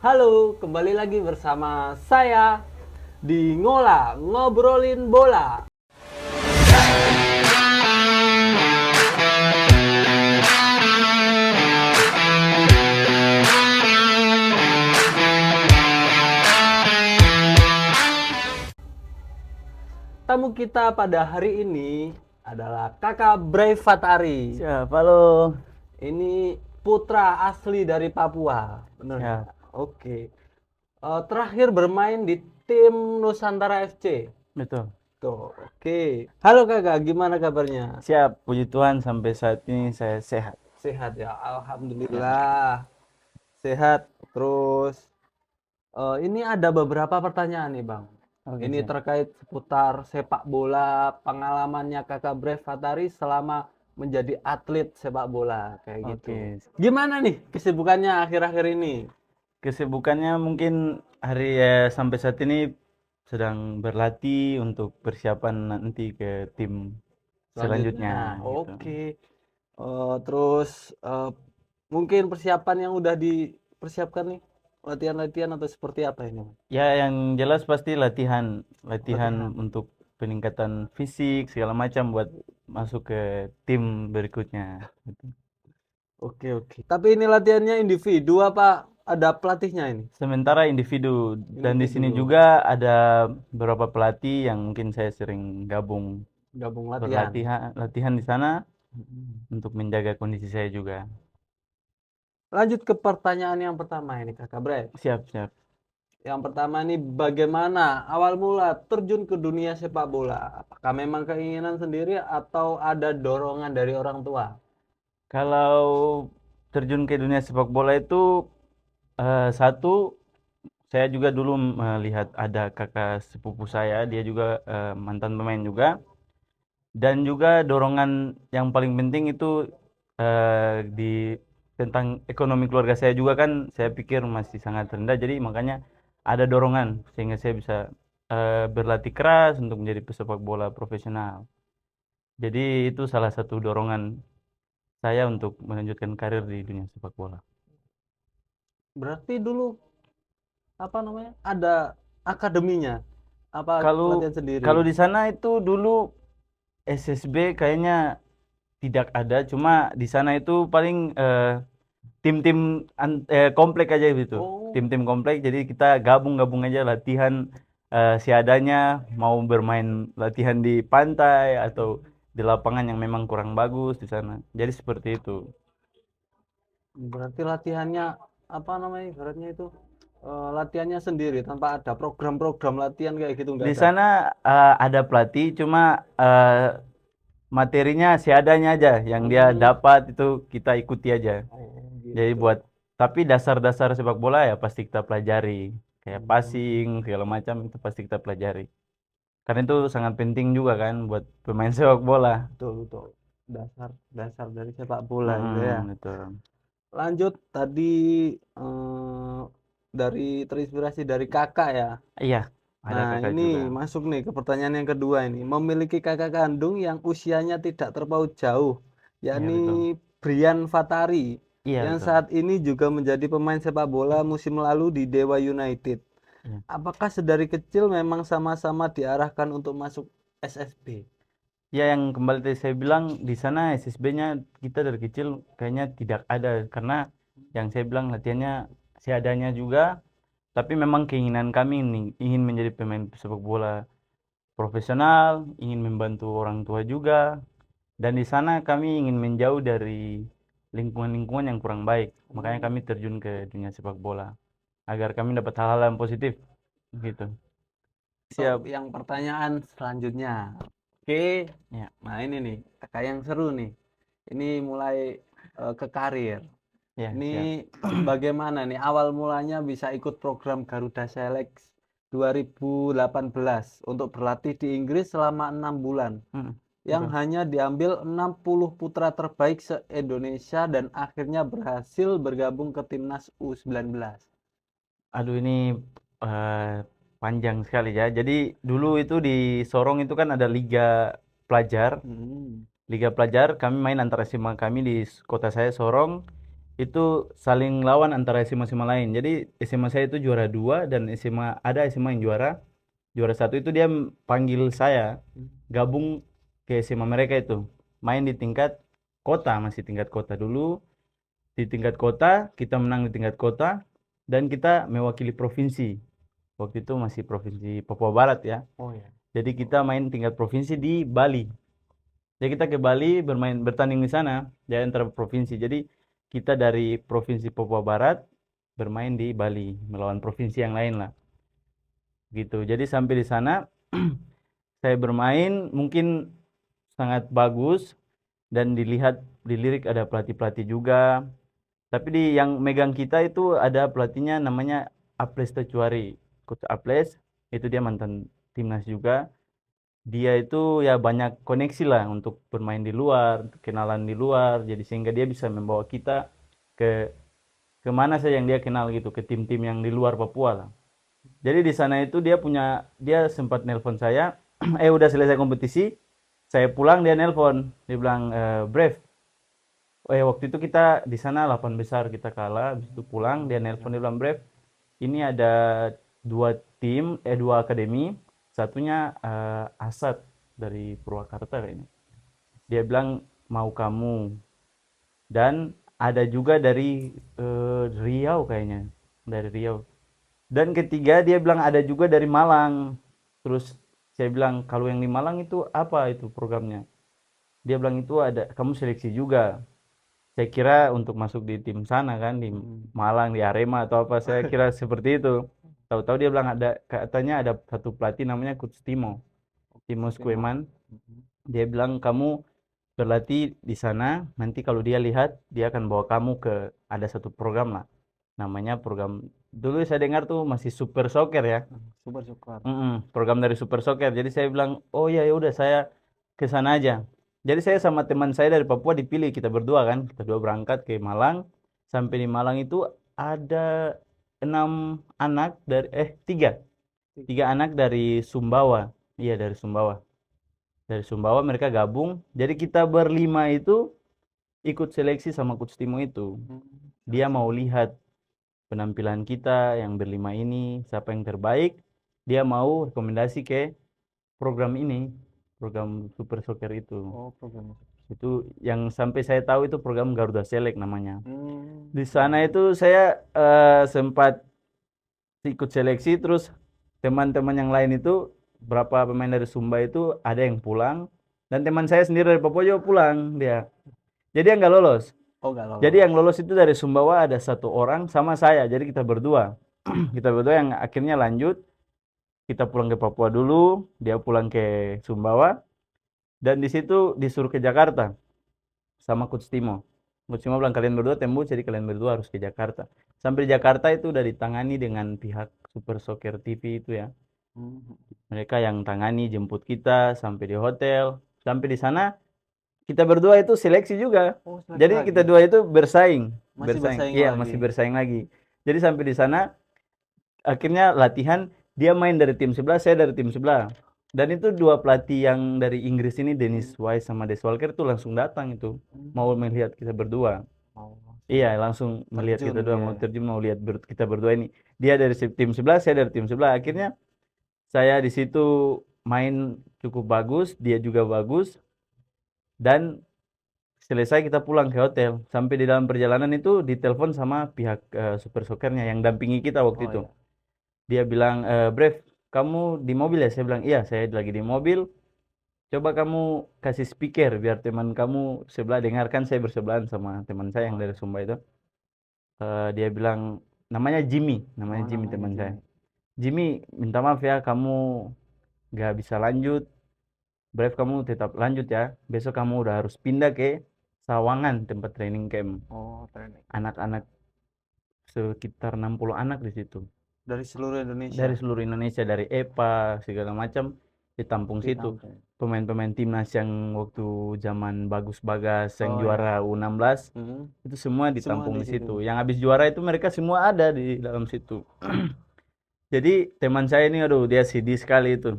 Halo, kembali lagi bersama saya di Ngola, ngobrolin bola. Tamu kita pada hari ini adalah Kakak Brave Fatari. Siap, halo. Ini putra asli dari Papua, benar nggak? Siap, Oke. Terakhir bermain di tim Nusantara FC. betul. Tuh, oke. Halo Kakak, gimana kabarnya? Siap, puji Tuhan sampai saat ini saya sehat. Sehat ya, Ya. alhamdulillah. Sehat. Terus ini ada beberapa pertanyaan nih Bang. Oke, Ini siap. terkait seputar sepak bola, pengalamannya Kakak Brave Fatari selama menjadi atlet sepak bola kayak gitu. Oke. Gimana nih kesibukannya akhir-akhir ini? Kesibukannya mungkin hari sampai saat ini sedang berlatih untuk persiapan nanti ke tim selanjutnya Selanjutnya, gitu. oke. Terus mungkin persiapan yang udah dipersiapkan nih, latihan-latihan atau seperti apa ini? Ya, yang jelas pasti latihan, latihan Latihan. untuk peningkatan fisik segala macam buat masuk ke tim berikutnya gitu. Oke, oke. Tapi ini latihannya individu apa ada pelatihnya ini? Sementara individu dan di Individu sini doang. juga ada beberapa pelatih yang mungkin saya sering gabung Gabung latihan. berlatihan latihan di sana Mm-mm. untuk menjaga kondisi saya juga. Lanjut ke pertanyaan yang pertama ini, Kakak Bre. Siap, siap. Yang pertama ini bagaimana awal mula terjun ke dunia sepak bola? Apakah memang keinginan sendiri atau ada dorongan dari orang tua? Kalau terjun ke dunia sepak bola itu satu saya juga dulu melihat ada kakak sepupu saya, dia juga mantan pemain juga. Dan juga dorongan yang paling penting itu di tentang ekonomi keluarga saya juga kan saya pikir masih sangat rendah, jadi makanya ada dorongan sehingga saya bisa berlatih keras untuk menjadi pesepak bola profesional. Jadi itu salah satu dorongan saya untuk melanjutkan karir di dunia sepak bola. Berarti dulu apa namanya? Ada akademinya? Apa Kalau latihan sendiri? kalau di sana itu dulu SSB kayaknya tidak ada, cuma di sana itu paling tim-tim komplek aja gitu. Oh, Tim-tim komplek, jadi kita gabung-gabung aja latihan seadanya, mau bermain latihan di pantai atau di lapangan yang memang kurang bagus di sana. Jadi seperti itu. berarti latihannya apa namanya? Ibaratnya itu latihannya sendiri tanpa ada program-program latihan kayak gitu nggak Di ada. sana ada pelatih, cuma materinya seadanya aja, yang dia Hmm. dapat itu kita ikuti aja. Oh, Jadi gitu. buat tapi dasar-dasar sepak bola ya pasti kita pelajari, kayak Hmm. passing segala macam itu pasti kita pelajari. Karena itu sangat penting juga kan buat pemain sepak bola. Betul, betul. Dasar dasar dari sepak bola itu ya. Betul. Lanjut tadi eh, dari terinspirasi dari kakak ya. Iya, ada Nah, kakak ini juga. masuk nih ke pertanyaan yang kedua ini. Memiliki kakak kandung yang usianya tidak terpaut jauh, Iya, yakni betul. Brian Fatari, Iya, yang betul. saat ini juga menjadi pemain sepak bola musim lalu di Dewa United. Iya. Apakah sedari kecil memang sama-sama diarahkan untuk masuk SSB? Ya, yang kembali tadi saya bilang di sana SSB-nya kita dari kecil kayaknya tidak ada karena yang saya bilang latihannya seadanya juga, tapi memang keinginan kami ingin menjadi pemain sepak bola profesional, ingin membantu orang tua juga, dan di sana kami ingin menjauh dari lingkungan-lingkungan yang kurang baik. Makanya Oh, kami terjun ke dunia sepak bola agar kami dapat hal-hal yang positif gitu. untuk Siap. yang pertanyaan selanjutnya. Oke, Ya, nah ini nih, kakak yang seru nih. Ini mulai ke karir. ya, Ini siap. bagaimana nih awal mulanya bisa ikut program Garuda Select 2018 untuk berlatih di Inggris selama 6 bulan yang Betul. hanya diambil 60 putra terbaik se-Indonesia dan akhirnya berhasil bergabung ke timnas U19. Aduh, ini eh, panjang sekali ya. Jadi dulu itu di Sorong itu kan ada liga pelajar. Hmm. Liga pelajar kami main antara SMA kami di kota saya Sorong. itu saling lawan antara SMA-SMA lain. Jadi SMA saya itu juara 2 dan ada SMA yang juara satu itu dia panggil saya gabung ke SMA mereka itu. Main di tingkat kota, masih tingkat kota dulu. Di tingkat kota, kita menang di tingkat kota dan kita mewakili provinsi. Waktu itu masih provinsi Papua Barat ya. Oh ya. Jadi kita main tingkat provinsi di Bali. Jadi kita ke Bali bertanding di sana di antara provinsi. Jadi kita dari provinsi Papua Barat bermain di Bali melawan provinsi yang lain lah. Gitu. Jadi sampai di sana saya bermain mungkin sangat bagus dan dilirik ada pelatih-pelatih juga. Tapi yang megang kita itu ada pelatihnya namanya Aples Tecuari. Coach Aples itu dia mantan timnas juga. Dia itu ya banyak koneksi lah untuk bermain di luar, kenalan di luar. Jadi sehingga dia bisa membawa kita ke kemana saja yang dia kenal gitu, ke tim-tim yang di luar Papua lah. Jadi di sana itu dia sempat nelpon saya, udah selesai kompetisi, saya pulang dia nelpon, dia bilang, Brev, waktu itu kita di sana 8 besar kita kalah, habis itu pulang dia nelpon dia bilang, Brev, ini ada dua akademi, satunya Asad dari Purwakarta kayaknya. Dia bilang mau kamu dan ada juga dari Riau kayaknya, dari Riau. Dan ketiga dia bilang ada juga dari Malang. Terus saya bilang kalau yang di Malang itu apa itu programnya? Dia bilang itu ada kamu seleksi juga. Saya kira untuk masuk di tim sana kan di Malang di Arema atau apa saya kira seperti itu. Tahu-tahu dia bilang katanya ada satu pelatih namanya Coach Timo Skueman. Dia bilang kamu berlatih di sana nanti kalau dia lihat dia akan bawa kamu ke ada satu program lah namanya program dulu saya dengar tuh masih Super Soccer ya. Super suka. Program dari Super Soccer. Jadi saya bilang, oh ya ya udah saya ke sana aja. Jadi saya sama teman saya dari Papua dipilih kita berdua kan, kita dua berangkat ke Malang. Sampai di Malang itu ada 6 anak dari tiga anak dari Sumbawa. Iya dari Sumbawa. Dari Sumbawa mereka gabung. Jadi kita berlima itu ikut seleksi sama Coach Timo itu. Dia mau lihat penampilan kita yang berlima ini, siapa yang terbaik, dia mau rekomendasi ke program ini, program Super Soccer itu. Oh, program. Itu yang sampai saya tahu itu program Garuda Select namanya. Di sana itu saya sempat ikut seleksi, terus teman-teman yang lain itu, berapa pemain dari Sumba itu ada yang pulang, dan teman saya sendiri dari Papua juga pulang dia. Jadi yang nggak lolos. Oh, nggak lolos. Jadi yang lolos itu dari Sumbawa ada 1 orang sama saya. Jadi kita berdua. Kita berdua yang akhirnya lanjut. Kita pulang ke Papua dulu, dia pulang ke Sumbawa. Dan di situ disuruh ke Jakarta sama Coach Timo. Coach Timo bilang kalian berdua tembus, jadi kalian berdua harus ke Jakarta. Sampai di Jakarta itu udah ditangani dengan pihak Super Soccer TV itu ya. Mereka yang tangani jemput kita sampai di hotel. Sampai di sana kita berdua itu seleksi juga. Oh, seleksi Jadi lagi. kita dua itu bersaing. Masih bersaing Iya, lagi. masih bersaing lagi. Jadi sampai di sana akhirnya latihan dia main dari tim sebelah, saya dari tim sebelah. Dan itu dua pelatih yang dari Inggris ini Dennis Wise sama Des Walker tuh langsung datang itu mau melihat kita berdua. Oh, Iya, langsung melihat kita terjun dua dia. mau terjun mau lihat kita berdua ini. Dia dari tim sebelah, saya dari tim sebelah. Akhirnya saya di situ main cukup bagus, dia juga bagus. Dan selesai kita pulang ke hotel. Sampai di dalam perjalanan itu ditelepon sama pihak Super Soccernya yang dampingi kita waktu itu. Iya. Dia bilang, Brev, kamu di mobil ya? Saya bilang, iya saya lagi di mobil. Coba kamu kasih speaker biar teman kamu sebelah dengarkan. Saya bersebelahan sama teman saya yang dari Sumba itu. Dia bilang, namanya Jimmy namanya teman saya. Jimmy. Jimmy, minta maaf ya kamu gak bisa lanjut. Brev kamu tetap lanjut ya. Besok kamu udah harus pindah ke Sawangan tempat training camp. Oh, training. Anak-anak sekitar 60 anak di situ. Dari seluruh Indonesia. Dari seluruh Indonesia, dari EPA segala macam ditampung situ. Pemain-pemain timnas yang waktu zaman Bagus Bagas yang juara U16 itu semua ditampung di situ. Yang habis juara itu mereka semua ada di dalam situ. Jadi teman saya ini aduh dia sedih sekali itu.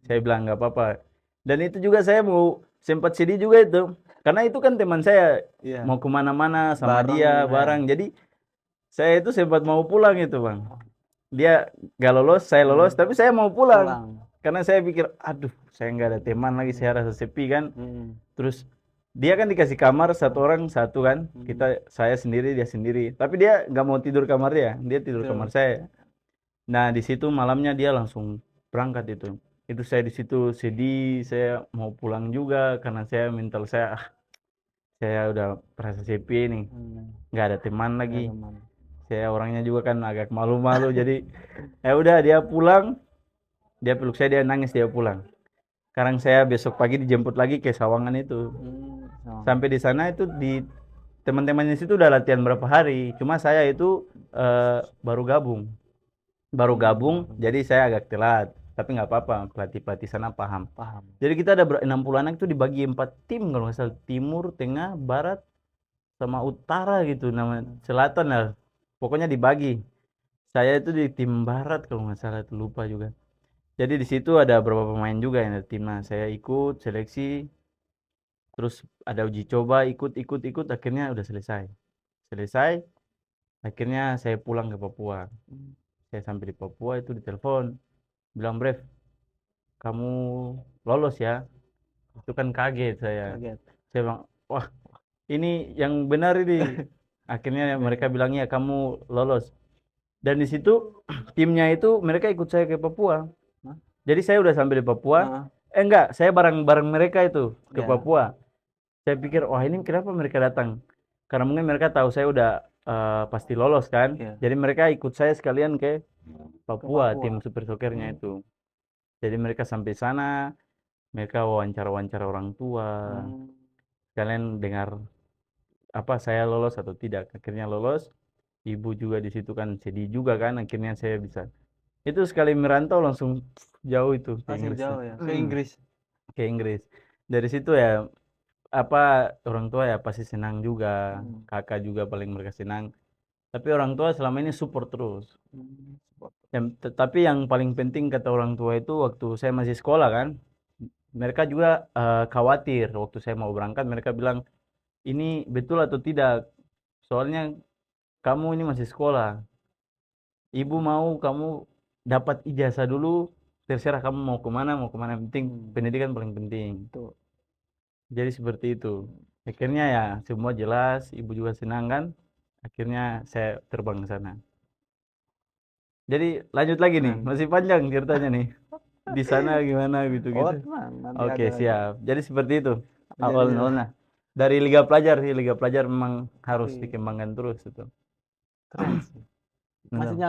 Saya bilang nggak apa-apa. Dan itu juga saya mau sempat sedih juga itu. Karena itu kan teman saya Iya, mau kemana-mana sama bareng dia ya. bareng. Jadi saya itu sempat mau pulang itu bang. Dia gak lolos, saya lolos, tapi saya mau pulang. Pulang. Karena saya pikir, aduh, saya nggak ada teman lagi, saya rasa sepi kan. Hmm. Terus dia kan dikasih kamar satu orang satu kan, saya sendiri dia sendiri. Tapi dia nggak mau tidur kamar dia tidur Betul. kamar saya. Nah di situ malamnya dia langsung berangkat itu. Itu saya di situ sedih, saya mau pulang juga karena saya mental saya, saya udah merasa sepi nih, nggak ada teman Ya, lagi. teman. Saya orangnya juga kan agak malu-malu, jadi ya udah dia pulang, dia peluk saya, dia nangis, dia pulang. Sekarang saya besok pagi dijemput lagi ke Sawangan itu. Sama. Sampai di sana itu di teman-temannya situ udah latihan berapa hari. Cuma saya itu baru gabung. Baru gabung, jadi saya agak telat. Tapi nggak apa-apa, pelatih-pelatih sana paham. Paham. Jadi kita ada 60 anak itu dibagi 4 tim kalau nggak salah. Timur, Tengah, Barat, sama Utara gitu. Nama Selatan lah. Pokoknya dibagi. Saya itu di tim Barat kalau nggak salah, itu lupa juga. Jadi di situ ada beberapa pemain juga yang dari timnas. Saya ikut seleksi, terus ada uji coba, ikut, akhirnya udah selesai. Selesai, akhirnya saya pulang ke Papua. Saya sampai di Papua itu ditelepon, bilang, Brev, kamu lolos ya. Itu kan kaget saya. Kaget. Saya bilang, wah ini yang benar ini. Akhirnya mereka bilang, ya kamu lolos. Dan di situ timnya itu mereka ikut saya ke Papua. Jadi saya udah sampai di Papua. Enggak, saya bareng-bareng mereka itu ke Ya. Papua. Saya pikir, wah ini kenapa mereka datang? Karena mungkin mereka tahu saya udah pasti lolos kan. Iya. Jadi mereka ikut saya sekalian ke Papua, Papua. tim Super Soccernya itu. Jadi mereka sampai sana, mereka wawancara-wawancara orang tua. Sekalian dengar apa saya lolos atau tidak. Akhirnya lolos. Ibu juga di situ kan sedih juga kan. Akhirnya saya bisa. Itu sekali merantau langsung jauh itu ke Masih Inggris. jauh ya. Ke Inggris. Ke Inggris. Dari situ ya apa orang tua ya pasti senang juga, kakak juga paling mereka senang. Tapi orang tua selama ini support terus. Tapi yang paling penting kata orang tua itu waktu saya masih sekolah kan, mereka juga khawatir waktu saya mau berangkat. Mereka bilang ini betul atau tidak. Soalnya kamu ini masih sekolah. Ibu mau kamu dapat ijazah dulu. Terserah kamu mau kemana, mau kemana. Yang penting pendidikan paling penting. Tuh. Jadi seperti itu. Akhirnya ya semua jelas, ibu juga senang kan. Akhirnya saya terbang ke sana. Jadi lanjut lagi nih, masih panjang ceritanya nih. Di sana gimana Oh, gitu-gitu. tenang. Nanti Oke, ada lagi. siap. Jadi seperti itu. Jadi, Awal-awalnya. Dari Liga Pelajar sih, Liga Pelajar memang harus Tapi- dikembangkan terus itu. keren sih. Maksudnya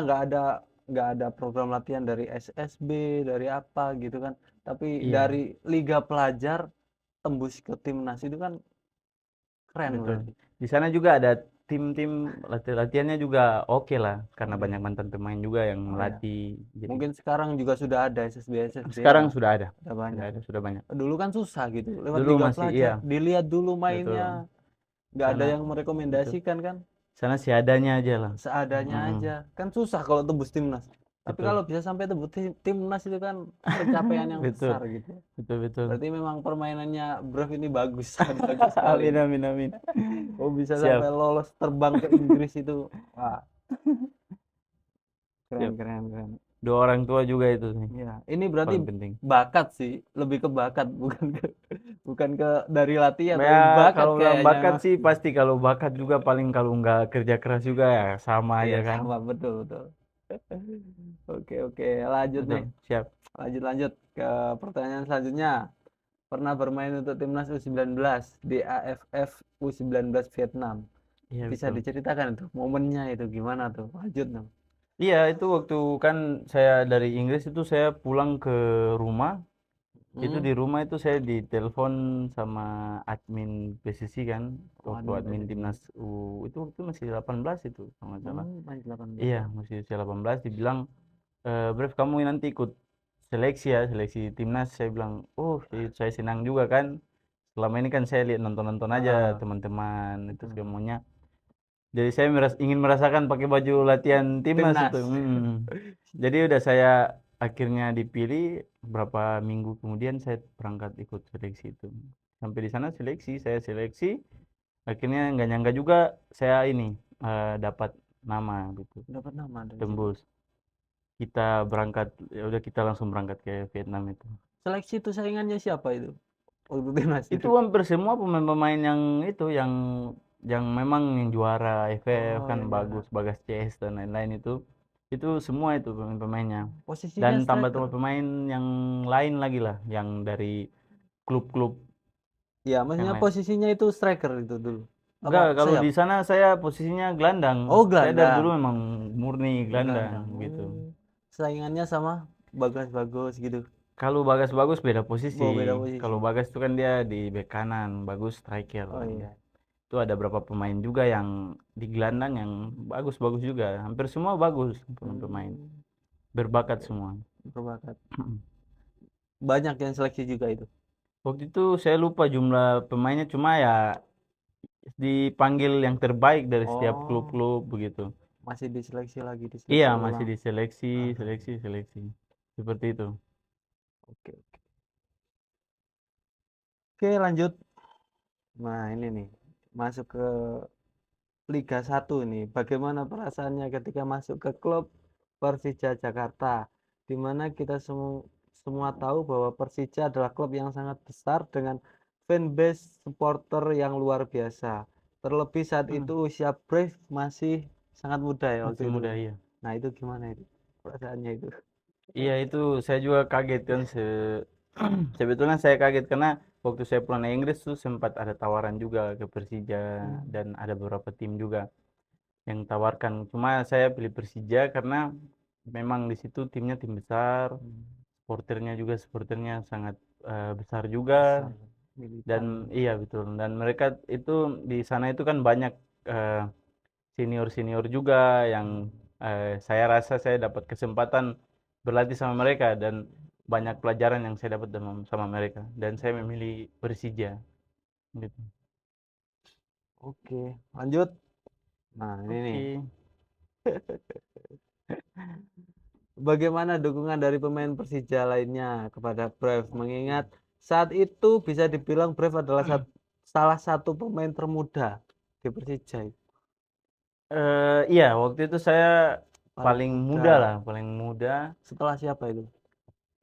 nggak ada program latihan dari SSB, dari apa gitu kan. Tapi Iya. dari Liga Pelajar tembus ke timnas itu kan keren Betul. berarti. Di sana juga ada tim-tim latihannya juga oke lah karena banyak mantan pemain juga yang melatih. Jadi Mungkin sekarang juga sudah ada SSB sekarang ya. sudah ada. Ada banyak. Sudah banyak. Dulu kan susah gitu. Lewat Dulu Liga masih Pelajar, iya. dilihat dulu mainnya. Nggak ada Sana- yang merekomendasikan kan. Sana seadanya aja lah. Seadanya aja. Kan susah kalau tembus timnas. Tapi Betul. kalau bisa sampai tembus timnas itu kan pencapaian yang Betul. besar gitu. Betul. Berarti memang permainannya Brev ini bagus, sangat bagus sekali. Amin. Oh bisa Siap. sampai lolos terbang ke Inggris itu. Wah. Siap. Keren. Dua orang tua juga itu nih. Ya, ini berarti Paling penting. bakat sih, lebih ke bakat bukan ke dari latihan, tapi Ya, bakat kalau bilang kayaknya. bakat sih pasti kalau bakat juga paling kalau nggak kerja keras juga ya sama Iya, aja kan. sama betul. Oke, lanjut nih. Betul. Siap. Lanjut ke pertanyaan selanjutnya. Pernah bermain untuk timnas U19 di AFF U19 Vietnam. Iya, Bisa betul. diceritakan itu momennya itu gimana tuh? Lanjut dong. Iya, itu waktu kan saya dari Inggris itu saya pulang ke rumah. Itu di rumah itu saya ditelepon sama admin PSSI kan. Waktu admin timnas itu waktu masih 18 itu kalau nggak salah. Masih 18. Iya, masih usia 18 dibilang, Brev kamu nanti ikut seleksi ya, seleksi timnas. Saya bilang, saya senang juga kan. Selama ini kan saya lihat nonton-nonton aja teman-teman itu semuanya. Jadi saya ingin merasakan pakai baju latihan timnas itu. Jadi udah saya akhirnya dipilih, berapa minggu kemudian saya berangkat ikut seleksi itu. Sampai di sana saya seleksi, akhirnya nggak nyangka juga saya ini dapat nama gitu, Dapat nama dari situ. tembus. Kita berangkat, ya udah kita langsung berangkat ke Vietnam itu. Seleksi itu saingannya siapa itu? Waktu timnas Itu itu. hampir semua pemain-pemain yang itu yang memang yang juara AFF Oh, kan yang juara. bagus, Bagas CS dan lain-lain itu semua itu pemain-pemainnya. Dan Posisinya striker. tambah-tambah pemain yang lain lagi lah, yang dari klub-klub Ya, yang maksudnya lain. posisinya itu striker itu dulu. Apa Enggak, kalau sayap? di sana saya posisinya gelandang. Oh, Saya dari dulu gelandang. memang murni gelandang Gelandang. gitu. Oh. Saingannya sama Bagas-Bagus gitu. Kalau Bagas bagus beda posisi. Oh, beda Kalau posisi. Bagas itu kan dia di bek kanan, bagus striker. Oh iya. Itu ada beberapa pemain juga yang di gelandang yang bagus-bagus juga. Hampir semua bagus pemain-pemain. Hmm, Berbakat oke. semua. Berbakat. Banyak yang seleksi juga itu. Waktu itu saya lupa jumlah pemainnya cuma ya dipanggil yang terbaik dari setiap Oh, klub-klub begitu. masih diseleksi lagi, Iya, diseleksi masih ulang. diseleksi, Aha, seleksi, seleksi. Seperti itu. oke, oke. Oke, lanjut. Nah, ini nih. Masuk ke Liga 1 ini. Bagaimana perasaannya ketika masuk ke klub Persija Jakarta, di mana kita semua tahu bahwa Persija adalah klub yang sangat besar dengan fanbase supporter yang luar biasa. Terlebih saat Hmm, itu usia Brave masih sangat muda ya waktu masih itu. muda iya. Nah, itu gimana itu perasaannya itu? Iya itu saya juga kaget kan sebetulnya saya kaget karena waktu saya pulang ke Inggris tuh sempat ada tawaran juga ke Persija Hmm. dan ada beberapa tim juga yang tawarkan. Cuma saya pilih Persija karena memang di situ timnya tim besar, Hmm. supporternya sangat besar juga Besar dan militan. iya betul dan mereka itu di sana itu kan banyak eh, senior-senior juga yang saya rasa saya dapat kesempatan berlatih sama mereka dan banyak pelajaran yang saya dapat sama mereka dan saya memilih Persija gitu. Oke, lanjut. Nah, ini nih. Oke. Bagaimana dukungan dari pemain Persija lainnya kepada Brave? Mengingat saat itu bisa dibilang Brave adalah salah satu pemain termuda di Persija. Iya, waktu itu saya Paling paling muda lah, muda. paling muda. Setelah siapa itu?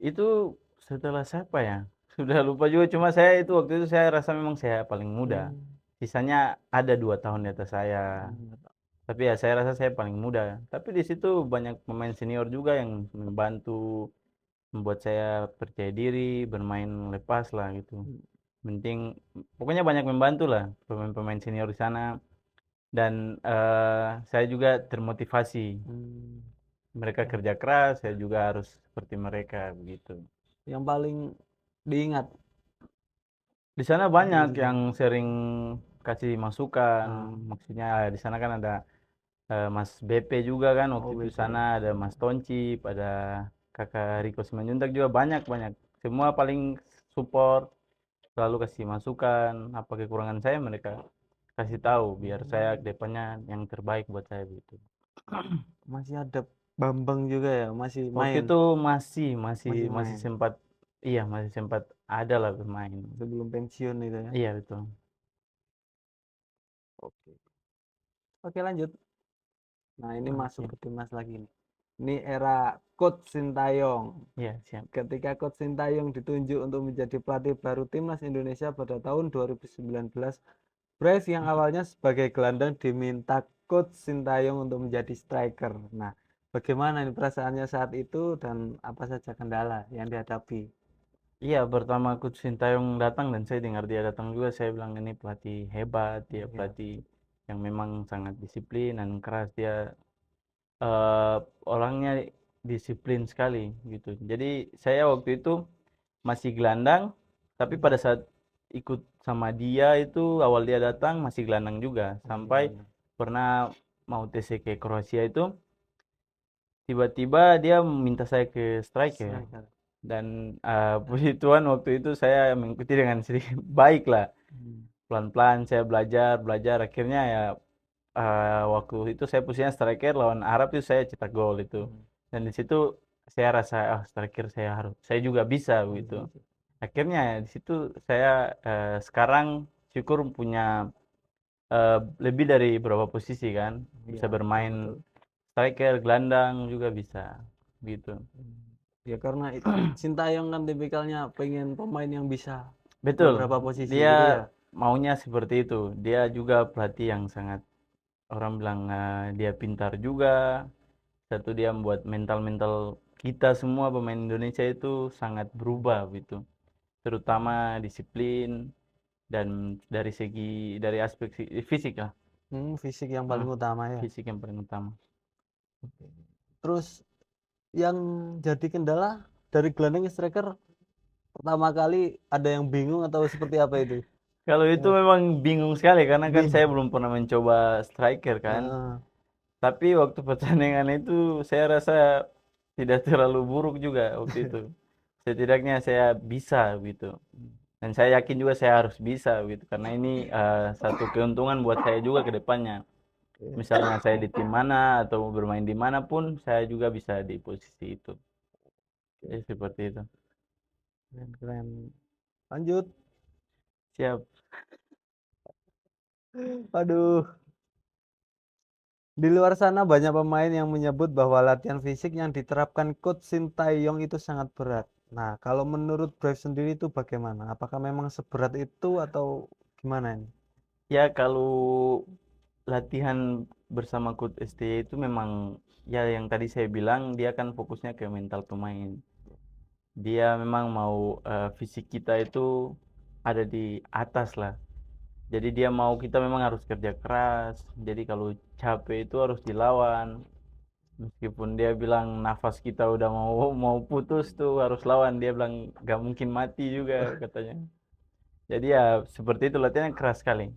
Itu setelah siapa ya? Sudah lupa juga. Cuma saya itu waktu itu saya rasa memang saya paling muda. Hmm, Sisanya ada 2 tahun di atas saya. nggak tahu. Tapi ya saya rasa saya paling muda. Tapi di situ banyak pemain senior juga yang membantu, membuat saya percaya diri, bermain lepas lah gitu. Hmm, Penting, pokoknya banyak membantu lah pemain-pemain senior di sana. Dan saya juga termotivasi. hmm. Mereka kerja keras, saya juga harus seperti mereka begitu. Yang paling diingat Di sana waktu di banyak situ. yang sering kasih masukan. Ah, Maksudnya di sana kan ada Mas BP juga kan waktu oh itu BP. sana ada Mas Toncip, ada Kakak Riko Simanjuntak juga banyak banyak. Semua paling support, selalu kasih masukan, apa kekurangan saya mereka kasih tahu biar saya ke Hmm, depannya yang terbaik buat saya gitu. masih ada Bambang juga ya, masih Waktu main, itu masih masih masih masih main sempat iya masih sempat ada lah bermain. sebelum pensiun itu ya. Iya betul. Oke. Oke, lanjut. Nah, ini masuk Oke. ke timnas lagi nih. Ini era Coach Sintayong. Iya siap. Ketika Coach Sintayong ditunjuk untuk menjadi pelatih baru timnas Indonesia pada tahun 2019, Brave yang awalnya sebagai gelandang diminta Coach Sintayong untuk menjadi striker. Nah, bagaimana ini perasaannya saat itu dan apa saja kendala yang dihadapi? Iya, pertama Coach Sintayong datang dan saya dengar dia datang juga, saya bilang ini pelatih hebat, dia Ya. pelatih yang memang sangat disiplin dan keras. Dia eh, orangnya disiplin sekali gitu. Jadi saya waktu itu masih gelandang, tapi Hmm, pada saat ikut sama dia itu awal dia datang masih gelandang juga, masih sampai gelandang. pernah mau TC ke Kroasia itu tiba-tiba dia minta saya ke striker. Striker. Dan puji Tuhan waktu itu saya mengikuti dengan sedikit baik lah. Hmm. Pelan-pelan saya belajar, belajar. Akhirnya ya waktu itu saya posisinya striker lawan Arab itu saya cetak gol itu. Hmm. Dan di situ saya rasa striker saya juga bisa Oh, gitu. bisa. Akhirnya di situ saya sekarang syukur punya lebih dari beberapa posisi kan, Iya, bisa betul bermain betul. striker, gelandang juga bisa gitu. Ya karena Sintayong kan tipikalnya pengen pemain yang bisa Betul, beberapa posisi dia gitu ya. maunya seperti itu. Dia juga pelatih yang sangat, orang bilang dia pintar juga. Satu, dia membuat mental-mental kita semua pemain Indonesia itu sangat berubah gitu. Terutama disiplin dan dari segi, dari aspek fisik lah. Fisik yang Ah, paling utama ya. fisik yang paling utama. Terus yang jadi kendala dari gelandang striker pertama kali ada yang bingung atau seperti apa itu? Kalau itu Ya, memang bingung sekali karena kan saya bingung. belum pernah mencoba striker kan. Heeh. Tapi waktu pertandingan itu saya rasa tidak terlalu buruk juga waktu itu. Setidaknya saya bisa gitu. Dan saya yakin juga saya harus bisa gitu karena ini satu keuntungan buat saya juga ke depannya. Misalnya saya di tim mana atau bermain di mana pun saya juga bisa di posisi itu. Jadi seperti itu. Keren, keren. Lanjut. Siap. Aduh, di luar sana banyak pemain yang menyebut bahwa latihan fisik yang diterapkan Coach Sintayong itu sangat berat. Nah, kalau menurut Brave sendiri itu bagaimana? Apakah memang seberat itu atau gimana ini? Ya kalau latihan bersama Coach STY itu memang ya yang tadi saya bilang dia kan fokusnya ke mental pemain. Dia memang mau fisik kita itu ada di atas lah. Jadi dia mau kita memang harus kerja keras. Jadi kalau capek itu harus dilawan. Meskipun dia bilang nafas kita udah mau mau putus tuh harus lawan. Dia bilang gak mungkin mati juga katanya. Jadi ya seperti itu, latihannya keras sekali.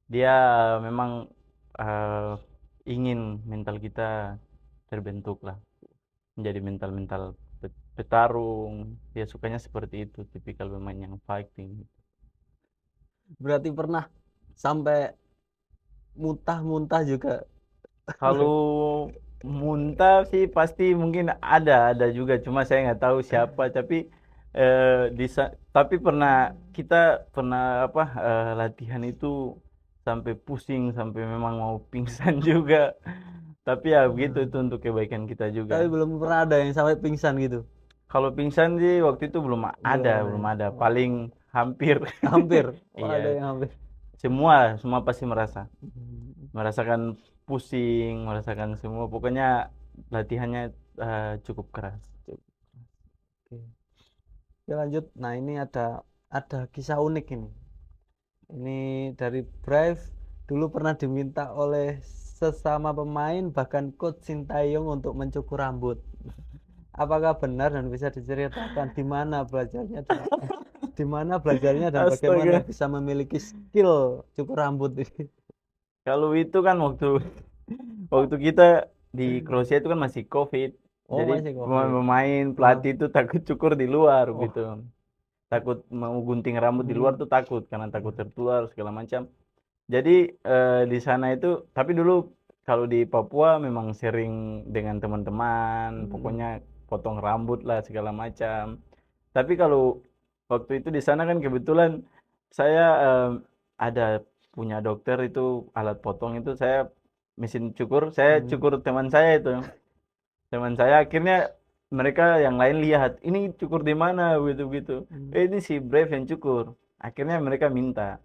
Dia memang eh, ingin mental kita terbentuk lah. Menjadi mental-mental petarung. Dia sukanya seperti itu. Tipikal pemain yang fighting. Berarti pernah sampai muntah-muntah juga. Kalau muntah sih pasti mungkin ada juga, cuma saya nggak tahu siapa. Tapi tapi kita pernah apa latihan itu sampai pusing, sampai memang mau pingsan juga. Tapi ya begitu, itu untuk kebaikan kita juga. Tapi belum pernah ada yang sampai pingsan gitu. Kalau pingsan sih waktu itu belum Belum ada, ada belum ya. ada. Paling hampir. Hampir. Oh, Iya, ada yang hampir. semua pasti Hmm. merasakan pusing, merasakan semua. Pokoknya latihannya cukup keras. Oke. Oke, lanjut. Nah, ini ada kisah unik ini. Ini dari Brave dulu pernah diminta oleh sesama pemain bahkan coach Sintayong untuk mencukur rambut. Apakah benar dan bisa diceritakan di mana belajarnya dan bagaimana Astaga. bisa memiliki skill cukur rambut ini? Kalau itu kan waktu waktu kita di Kroasia itu kan masih COVID. Oh, Jadi masih COVID. pemain Hah? pelatih itu takut cukur di luar gitu. Oh. Takut mau gunting rambut di luar Hmm. tuh takut karena takut tertular segala macam. Jadi di sana itu, tapi dulu kalau di Papua memang sering dengan teman-teman, Hmm. pokoknya potong rambut lah segala macam. Tapi kalau waktu itu di sana kan kebetulan saya ada punya dokter itu, alat potong itu, saya mesin cukur, saya Hmm. cukur teman saya itu. Teman saya akhirnya mereka yang lain lihat, ini cukur di mana begitu-begitu. Hmm. Ini si Brave yang cukur. Akhirnya mereka minta.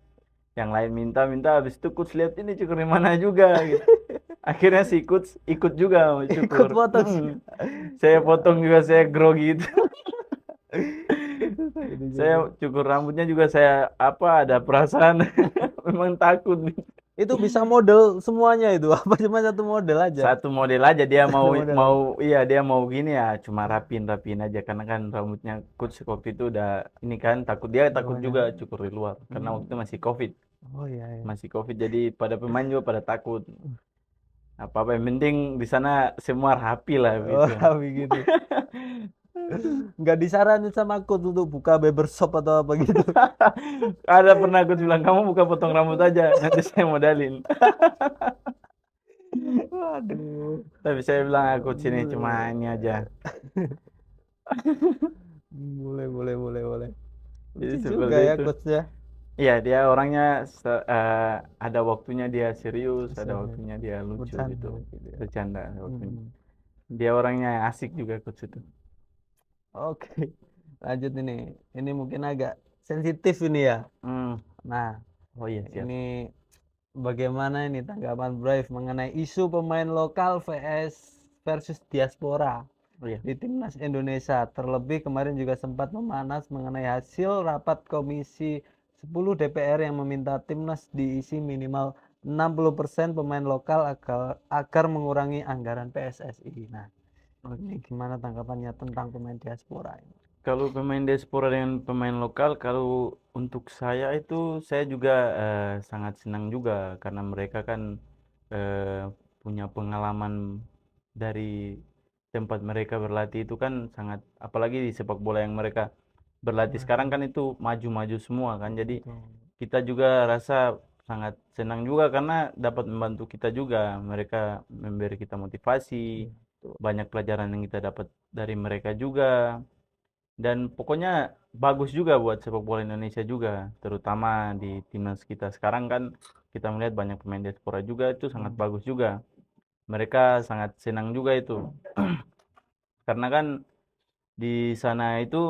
Yang lain minta, habis itu coach lihat ini cukur di mana juga gitu. Akhirnya si coach ikut juga mau Ikut cukur. potong. Saya Ya. potong juga, saya grogi gitu. Itu Saya cukur. cukur rambutnya juga saya apa ada perasaan memang takut. Itu bisa model semuanya itu apa cuma satu model aja? Satu model aja dia mau Satu model mau aja. iya dia mau gini ya, cuma rapin aja karena kan rambutnya coach waktu itu udah ini kan, Udah takut banyak. juga cukur di luar karena waktu itu Hmm. masih COVID. Oh iya ya. Masih COVID jadi pada pemain juga pada takut. Apa-apa yang penting di sana semua rapi lah Oh, gitu. tapi gitu. Nggak disaranin sama aku untuk buka barbershop atau apa gitu. Ada pernah aku bilang kamu buka potong rambut aja, nanti saya modalin. Waduh. Tapi saya bilang aku sini cuma ini aja. Boleh, boleh, boleh, boleh. Jadi Lucu juga seperti ya itu. coach ya. Iya, dia orangnya ada waktunya dia serius, ada Saya waktunya dia lucu bercanda gitu. gitu ya. Bercanda ada waktunya. Hmm. Dia orangnya asik juga coach itu. Oke, lanjut ini. Ini mungkin agak sensitif ini ya. Hmm. Nah, Oh iya, siap. ini bagaimana ini tanggapan Brave mengenai isu pemain lokal versus diaspora Oh iya. di timnas Indonesia. Terlebih kemarin juga sempat memanas mengenai hasil rapat Komisi 10 DPR yang meminta timnas diisi minimal 60% pemain lokal agar mengurangi anggaran PSSI. Nah, ini gimana tanggapannya tentang pemain diaspora ini? Kalau pemain diaspora dengan pemain lokal, kalau untuk saya itu saya juga sangat senang juga karena mereka kan eh, punya pengalaman dari tempat mereka berlatih itu kan sangat, apalagi di sepak bola yang mereka berlatih sekarang Maju, kan itu maju-maju semua kan. Jadi betul. kita juga rasa sangat senang juga karena dapat membantu kita juga. Mereka memberi kita motivasi, Iya, betul. banyak pelajaran yang kita dapat dari mereka juga. Dan pokoknya bagus juga buat sepak bola Indonesia juga, terutama di timnas kita sekarang kan kita melihat banyak pemain diaspora juga, itu sangat Hmm. bagus juga. Mereka sangat senang juga itu. Karena kan di sana itu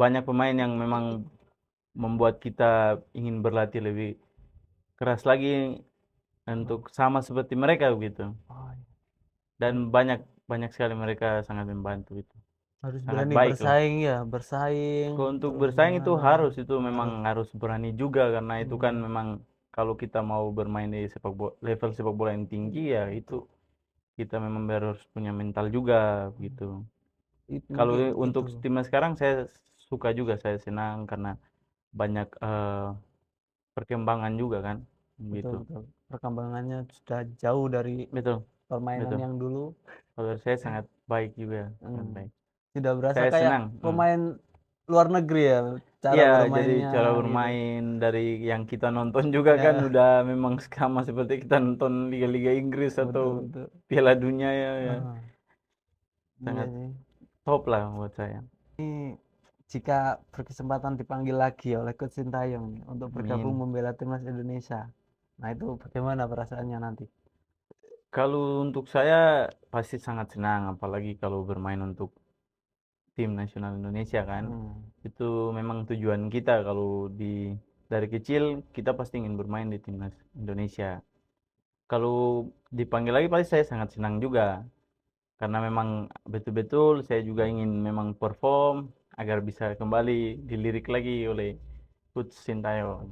banyak pemain yang memang membuat kita ingin berlatih lebih keras lagi untuk sama seperti mereka begitu. Oh, iya. Dan banyak banyak sekali mereka sangat membantu itu. Harus Sangat berani baik lah. bersaing ya, bersaing Kalau untuk terus bersaing itu gimana? harus, itu memang Harus. harus berani juga karena itu kan Hmm. memang kalau kita mau bermain di sepak bola, level sepak bola yang tinggi ya itu kita memang harus punya mental juga gitu. Kalau Mungkin untuk itu timnas sekarang saya suka juga, saya senang karena banyak perkembangan juga kan betul gitu. betul. Perkembangannya sudah jauh dari Betul, permainan betul. yang dulu. Kalau saya sangat baik juga, sangat Hmm. baik. Tidak berasa Saya kayak senang. pemain luar negeri ya, cara Iya, jadi bermainnya cara gitu. bermain dari yang kita nonton juga kan Ya, udah memang sama seperti kita nonton Liga-Liga Inggris atau betul betul. Piala Dunia ya, ya. Ah, iya Sangat sih. top lah buat saya. Ini jika berkesempatan dipanggil lagi oleh Coach Sintayong nih, untuk bergabung Amin. membela timnas Indonesia. Nah, itu bagaimana perasaannya nanti? Kalau untuk saya pasti sangat senang, apalagi kalau bermain untuk tim nasional Indonesia kan. Hmm, Itu memang tujuan kita kalau dari kecil kita pasti ingin bermain di timnas Indonesia. Kalau dipanggil lagi pasti saya sangat senang juga. Karena memang betul-betul saya juga ingin memang perform agar bisa kembali dilirik lagi oleh Coach Sintayong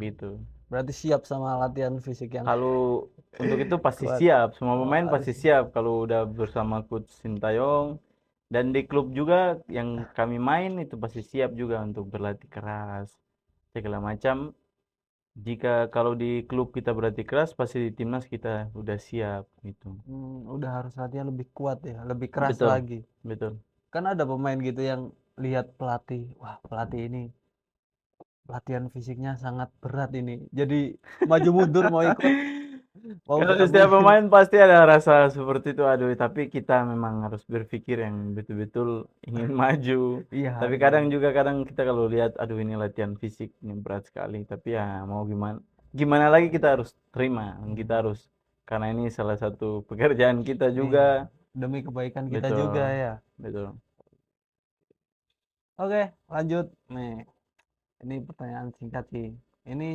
gitu. berarti siap sama latihan fisik yang Kalau untuk itu pasti kuat. siap, semua Oh, pemain harus pasti siap kalau udah bersama Coach Sintayong, dan di klub juga yang kami main itu pasti siap juga untuk berlatih keras segala macam. Jika kalau di klub kita berlatih keras, pasti di timnas kita udah siap gitu. udah harus latihan lebih kuat ya, lebih keras Betul, lagi. betul. Kan ada pemain gitu yang lihat pelatih, wah pelatih ini latihan fisiknya sangat berat ini. Jadi maju mundur mau ikut, mau Kalau gabung. setiap pemain pasti ada rasa seperti itu, aduh, tapi kita memang harus berpikir yang betul-betul ingin maju. Iya Tapi harus kadang maju. juga kadang kita kalau lihat, aduh ini latihan fisik ini berat sekali, tapi ya mau gimana, gimana lagi kita harus terima, kita Hmm, harus, karena ini salah satu pekerjaan kita juga. iya, demi kebaikan kita juga Betul, ya. betul. Oke, lanjut. Nih, ini pertanyaan singkat sih. Ini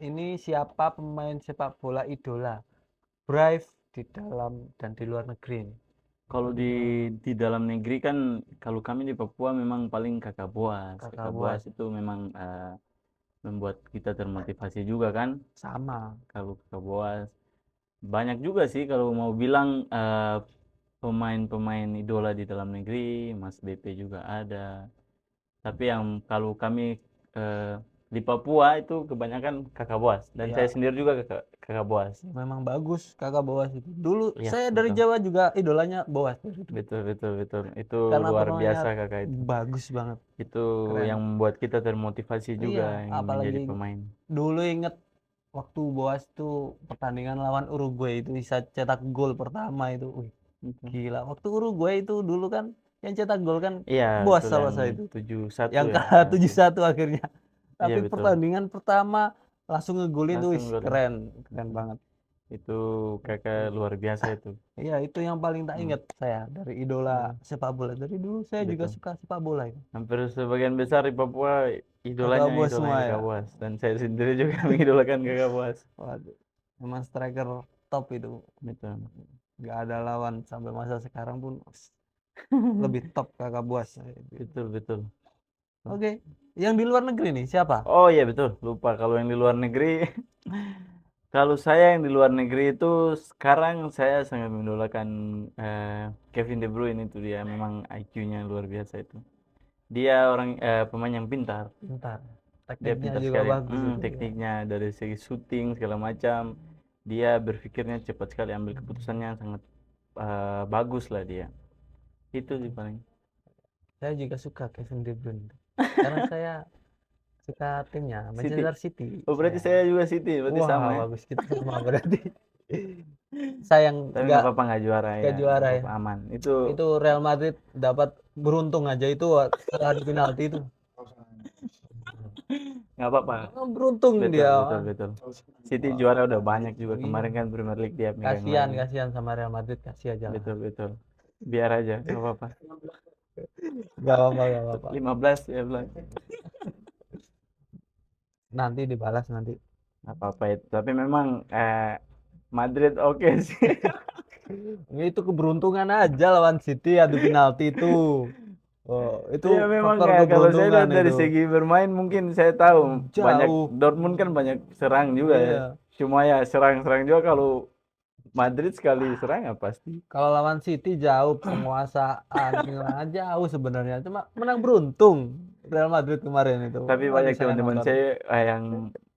ini siapa pemain sepak bola idola Brave di dalam dan di luar negeri nih? Kalau di dalam negeri kan, kalau kami di Papua memang paling Kakak Boas. Kakak Kakak Boas Boas itu memang membuat kita termotivasi juga kan. sama. Kalau Kakak Boas banyak juga sih kalau mau bilang pemain-pemain idola di dalam negeri, Mas BP juga ada. Tapi yang kalau kami eh, di Papua itu kebanyakan Kakak Boas, dan saya Ya, sendiri juga Kakak Boas. memang bagus Kakak Boas itu. Dulu Iya, saya dari betul. Jawa juga idolanya Boas dari dulu. Betul, betul, betul. Itu Karena luar permainannya biasa Kakak itu. bagus banget, Itu keren. yang membuat kita termotivasi juga Iya, ingin menjadi apalagi pemain. dulu inget waktu Boas tuh pertandingan lawan Uruguay itu bisa cetak gol pertama itu. Wih, Itu. gila. Waktu Uruguay itu dulu kan yang cetak gol kan Iya, Boas betul kalau yang saya itu. 7-1 Yang ya. kalah Ya, tujuh betul. satu akhirnya. Iya, Tapi betul. pertandingan pertama langsung ngegolin tuh, Langsung gol. keren banget. Itu Kakak luar biasa itu. Iya, itu yang paling tak ingat saya dari idola sepak bola. Dari dulu saya juga Betul. suka sepak bola itu. Hampir sebagian besar di Papua Kakak idolanya Boas semua ya. Kakak Boas, dan saya sendiri juga mengidolakan Kakak Boas. Waduh, emang striker top itu. Betul. Nggak ada lawan sampai masa sekarang pun lebih top Kakak Boas. Betul, betul. Oke, yang di luar negeri nih siapa? Oh iya betul, lupa kalau yang di luar negeri. Kalau saya yang di luar negeri itu sekarang saya sangat mendolakan Kevin De Bruyne. Itu dia memang IQ-nya luar biasa itu. Dia orang pemain yang pintar. Bentar, Dia tekniknya pintar juga sekali. bagus itu ya. Tekniknya dari segi shooting segala macam. Dia berpikirnya cepat sekali, ambil keputusannya sangat bagus lah dia. Itu sih paling. Saya juga suka Kevin De Bruyne karena saya suka timnya City. Manchester City. Oh berarti saya juga City, berarti sama Wah, ya. bagus kita semua berarti. Sayang Tapi nggak nggak apa-apa, nggak juara ke ya, nggak juara ya. apa-apa, aman. Itu Itu Real Madrid dapat beruntung aja itu setelah di penalti itu. nggak apa-apa. Beruntung Betul, dia. betul, betul. City Wah, juara udah banyak juga. iya. Kemarin kan Premier League dia megang Kasihan, lagi. kasihan sama Real Madrid, kasih aja lah. Betul, betul. Biar aja, nggak apa-apa. Gak apa-apa, gak apa-apa. 15 ya bilang. Nanti dibalas nanti. Nggak apa-apa itu. Tapi memang Madrid oke sih. Itu keberuntungan aja lawan City adu penalti itu. Oh, itu Iya memang faktor ya, kalau saya keberuntungan lihat dari itu. segi bermain mungkin saya tahu banyak, Jauh. Dortmund kan banyak serang juga ya. Iya. Cuma ya serang-serang juga, kalau Madrid sekali serang ya pasti. Kalau lawan City jauh penguasaan, gimana, jauh sebenarnya. Cuma menang beruntung Real Madrid kemarin itu. Tapi Waduh, banyak saya teman-teman nonton. saya yang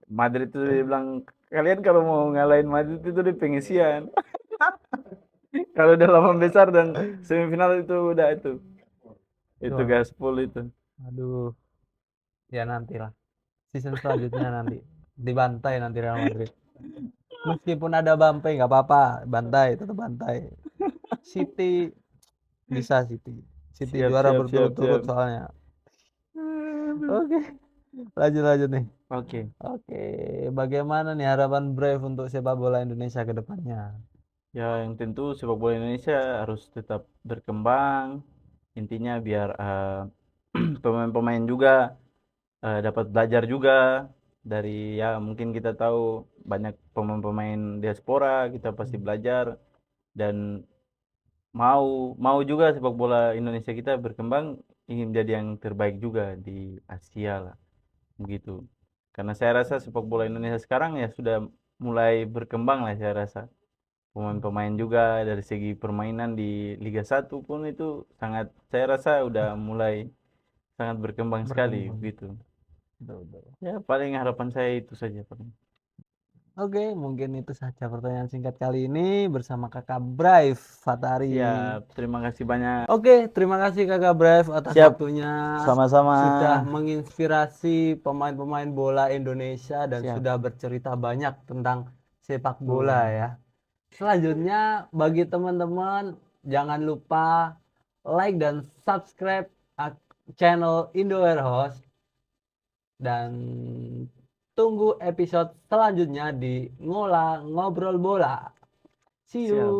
Madrid itu dia bilang, kalian kalau mau ngalahin Madrid itu di pengisian. Kalau udah 8 besar dan semifinal itu udah itu. Itu Tuh, gaspol itu. aduh, ya nantilah. Season selanjutnya nanti dibantai nanti Real Madrid. Meskipun ada Bampe nggak apa-apa, bantai tetap bantai. City bisa City. City Siap, juara siap, siap, berturut-turut siap. soalnya. Oke, lanjut lanjut nih. Oke. Oke, bagaimana nih harapan Brave untuk sepak bola Indonesia ke depannya? Ya yang tentu sepak bola Indonesia harus tetap berkembang. Intinya biar pemain-pemain juga dapat belajar juga dari, ya mungkin kita tahu banyak pemain-pemain diaspora, kita pasti belajar, dan mau mau juga sepak bola Indonesia kita berkembang, ingin jadi yang terbaik juga di Asia lah begitu. Karena saya rasa sepak bola Indonesia sekarang ya sudah mulai berkembang lah, saya rasa pemain-pemain juga dari segi permainan di Liga 1 pun itu sangat, saya rasa udah mulai sangat berkembang sekali Berkembang. begitu. Betul, betul. Ya paling harapan saya itu saja paling. Oke, mungkin itu saja pertanyaan singkat kali ini bersama Kakak Brave Fatari. Siap, terima kasih banyak. Oke, terima kasih Kakak Brave atas Siap, waktunya. sama-sama. Sudah menginspirasi pemain-pemain bola Indonesia dan Siap. sudah bercerita banyak tentang sepak bola ya. Selanjutnya bagi teman-teman jangan lupa like dan subscribe channel Indo Warehouse dan tunggu episode selanjutnya di Ngobrol Bola. See Siap. you.